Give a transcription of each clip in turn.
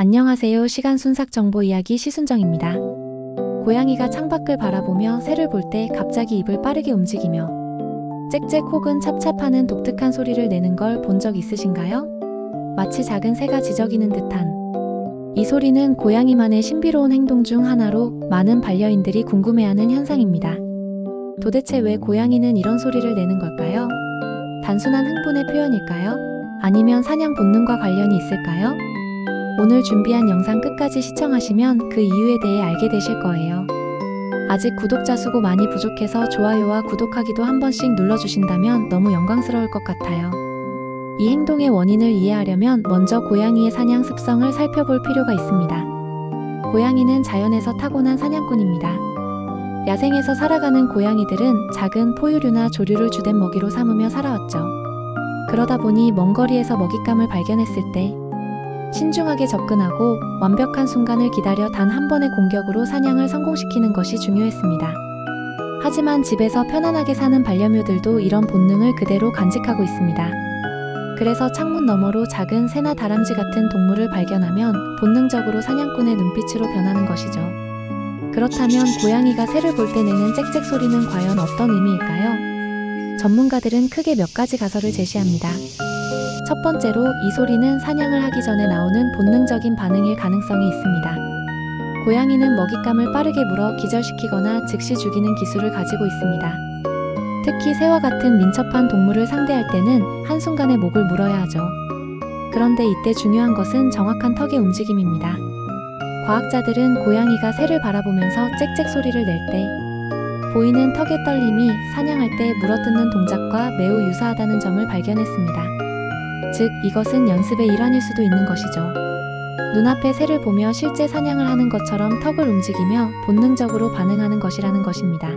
안녕하세요. 시간 순삭 정보 이야기 시순정입니다. 고양이가 창밖을 바라보며 새를 볼 때 갑자기 입을 빠르게 움직이며 짹짹 혹은 찹찹하는 독특한 소리를 내는 걸 본 적 있으신가요? 마치 작은 새가 지저귀는 듯한. 이 소리는 고양이만의 신비로운 행동 중 하나로 많은 반려인들이 궁금해하는 현상입니다. 도대체 왜 고양이는 이런 소리를 내는 걸까요? 단순한 흥분의 표현일까요? 아니면 사냥 본능과 관련이 있을까요? 오늘 준비한 영상 끝까지 시청하시면 그 이유에 대해 알게 되실 거예요. 아직 구독자 수가 많이 부족해서 좋아요와 구독하기도 한 번씩 눌러주신다면 너무 영광스러울 것 같아요. 이 행동의 원인을 이해하려면 먼저 고양이의 사냥 습성을 살펴볼 필요가 있습니다. 고양이는 자연에서 타고난 사냥꾼입니다. 야생에서 살아가는 고양이들은 작은 포유류나 조류를 주된 먹이로 삼으며 살아왔죠. 그러다 보니 먼 거리에서 먹잇감을 발견했을 때 신중하게 접근하고 완벽한 순간을 기다려 단 한 번의 공격으로 사냥을 성공시키는 것이 중요했습니다. 하지만 집에서 편안하게 사는 반려묘들도 이런 본능을 그대로 간직하고 있습니다. 그래서 창문 너머로 작은 새나 다람쥐 같은 동물을 발견하면 본능적으로 사냥꾼의 눈빛으로 변하는 것이죠. 그렇다면 고양이가 새를 볼 때 내는 짹짹 소리는 과연 어떤 의미일까요? 전문가들은 크게 몇 가지 가설을 제시합니다. 첫 번째로 이 소리는 사냥을 하기 전에 나오는 본능적인 반응일 가능성이 있습니다. 고양이는 먹잇감을 빠르게 물어 기절시키거나 즉시 죽이는 기술을 가지고 있습니다. 특히 새와 같은 민첩한 동물을 상대할 때는 한순간에 목을 물어야 하죠. 그런데 이때 중요한 것은 정확한 턱의 움직임입니다. 과학자들은 고양이가 새를 바라보면서 짹짹 소리를 낼 때 보이는 턱의 떨림이 사냥할 때 물어뜯는 동작과 매우 유사하다는 점을 발견했습니다. 즉, 이것은 연습의 일환일 수도 있는 것이죠. 눈앞에 새를 보며 실제 사냥을 하는 것처럼 턱을 움직이며 본능적으로 반응하는 것이라는 것입니다.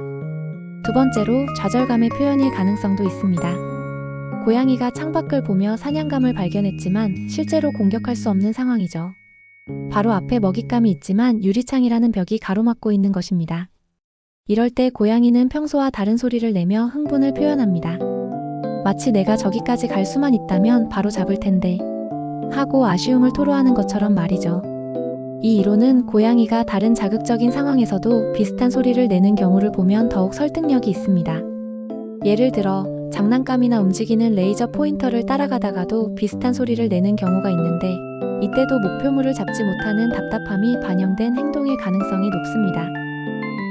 두 번째로 좌절감의 표현일 가능성도 있습니다. 고양이가 창밖을 보며 사냥감을 발견했지만 실제로 공격할 수 없는 상황이죠. 바로 앞에 먹잇감이 있지만 유리창이라는 벽이 가로막고 있는 것입니다. 이럴 때 고양이는 평소와 다른 소리를 내며 흥분을 표현합니다. 마치 내가 저기까지 갈 수만 있다면 바로 잡을 텐데 하고 아쉬움을 토로하는 것처럼 말이죠. 이 이론은 고양이가 다른 자극적인 상황에서도 비슷한 소리를 내는 경우를 보면 더욱 설득력이 있습니다. 예를 들어 장난감이나 움직이는 레이저 포인터를 따라가다가도 비슷한 소리를 내는 경우가 있는데 이때도 목표물을 잡지 못하는 답답함이 반영된 행동일 가능성이 높습니다.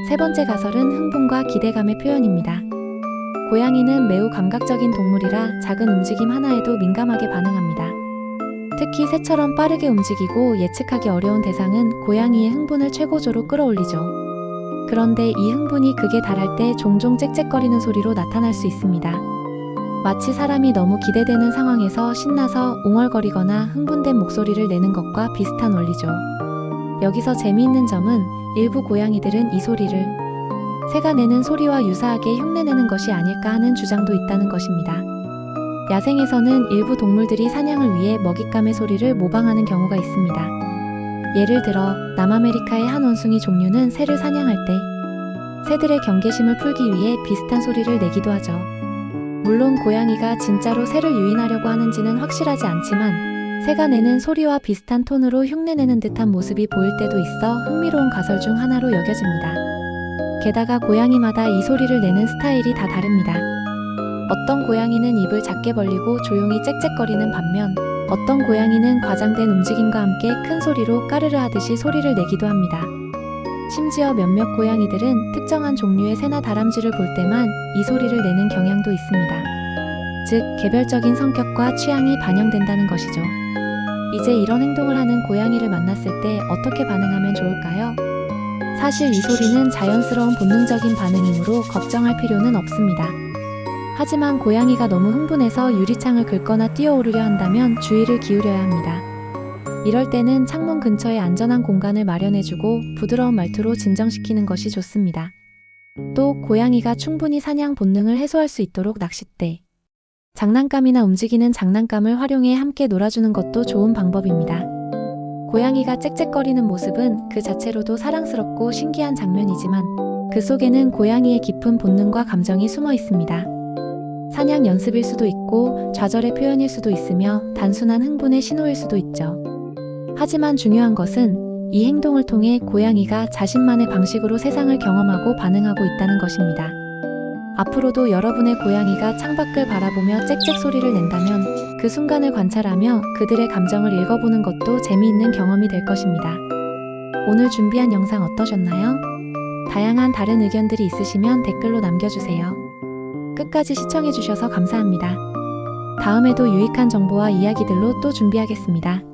세 번째 가설은 흥분과 기대감의 표현입니다. 고양이는 매우 감각적인 동물이라 작은 움직임 하나에도 민감하게 반응합니다. 특히 새처럼 빠르게 움직이고 예측하기 어려운 대상은 고양이의 흥분을 최고조로 끌어올리죠. 그런데 이 흥분이 극에 달할 때 종종 짹짹거리는 소리로 나타날 수 있습니다. 마치 사람이 너무 기대되는 상황에서 신나서 웅얼거리거나 흥분된 목소리를 내는 것과 비슷한 원리죠. 여기서 재미있는 점은 일부 고양이들은 이 소리를 새가 내는 소리와 유사하게 흉내내는 것이 아닐까 하는 주장도 있다는 것입니다. 야생에서는 일부 동물들이 사냥을 위해 먹잇감의 소리를 모방하는 경우가 있습니다. 예를 들어 남아메리카의 한 원숭이 종류는 새를 사냥할 때 새들의 경계심을 풀기 위해 비슷한 소리를 내기도 하죠. 물론 고양이가 진짜로 새를 유인하려고 하는지는 확실하지 않지만 새가 내는 소리와 비슷한 톤으로 흉내내는 듯한 모습이 보일 때도 있어 흥미로운 가설 중 하나로 여겨집니다. 게다가 고양이마다 이 소리를 내는 스타일이 다 다릅니다. 어떤 고양이는 입을 작게 벌리고 조용히 짹짹거리는 반면 어떤 고양이는 과장된 움직임과 함께 큰 소리로 까르르 하듯이 소리를 내기도 합니다. 심지어 몇몇 고양이들은 특정한 종류의 새나 다람쥐를 볼 때만 이 소리를 내는 경향도 있습니다. 즉, 개별적인 성격과 취향이 반영된다는 것이죠. 이제 이런 행동을 하는 고양이를 만났을 때 어떻게 반응하면 좋을까요? 사실 이 소리는 자연스러운 본능적인 반응이므로 걱정할 필요는 없습니다. 하지만 고양이가 너무 흥분해서 유리창을 긁거나 뛰어오르려 한다면 주의를 기울여야 합니다. 이럴 때는 창문 근처에 안전한 공간을 마련해주고 부드러운 말투로 진정시키는 것이 좋습니다. 또 고양이가 충분히 사냥 본능을 해소할 수 있도록 낚싯대, 장난감이나 움직이는 장난감을 활용해 함께 놀아주는 것도 좋은 방법입니다. 고양이가 짹짹거리는 모습은 그 자체로도 사랑스럽고 신기한 장면이지만 그 속에는 고양이의 깊은 본능과 감정이 숨어 있습니다. 사냥 연습일 수도 있고 좌절의 표현일 수도 있으며 단순한 흥분의 신호일 수도 있죠. 하지만 중요한 것은 이 행동을 통해 고양이가 자신만의 방식으로 세상을 경험하고 반응하고 있다는 것입니다. 앞으로도 여러분의 고양이가 창밖을 바라보며 짹짹 소리를 낸다면 그 순간을 관찰하며 그들의 감정을 읽어보는 것도 재미있는 경험이 될 것입니다. 오늘 준비한 영상 어떠셨나요? 다양한 다른 의견들이 있으시면 댓글로 남겨주세요. 끝까지 시청해주셔서 감사합니다. 다음에도 유익한 정보와 이야기들로 또 준비하겠습니다.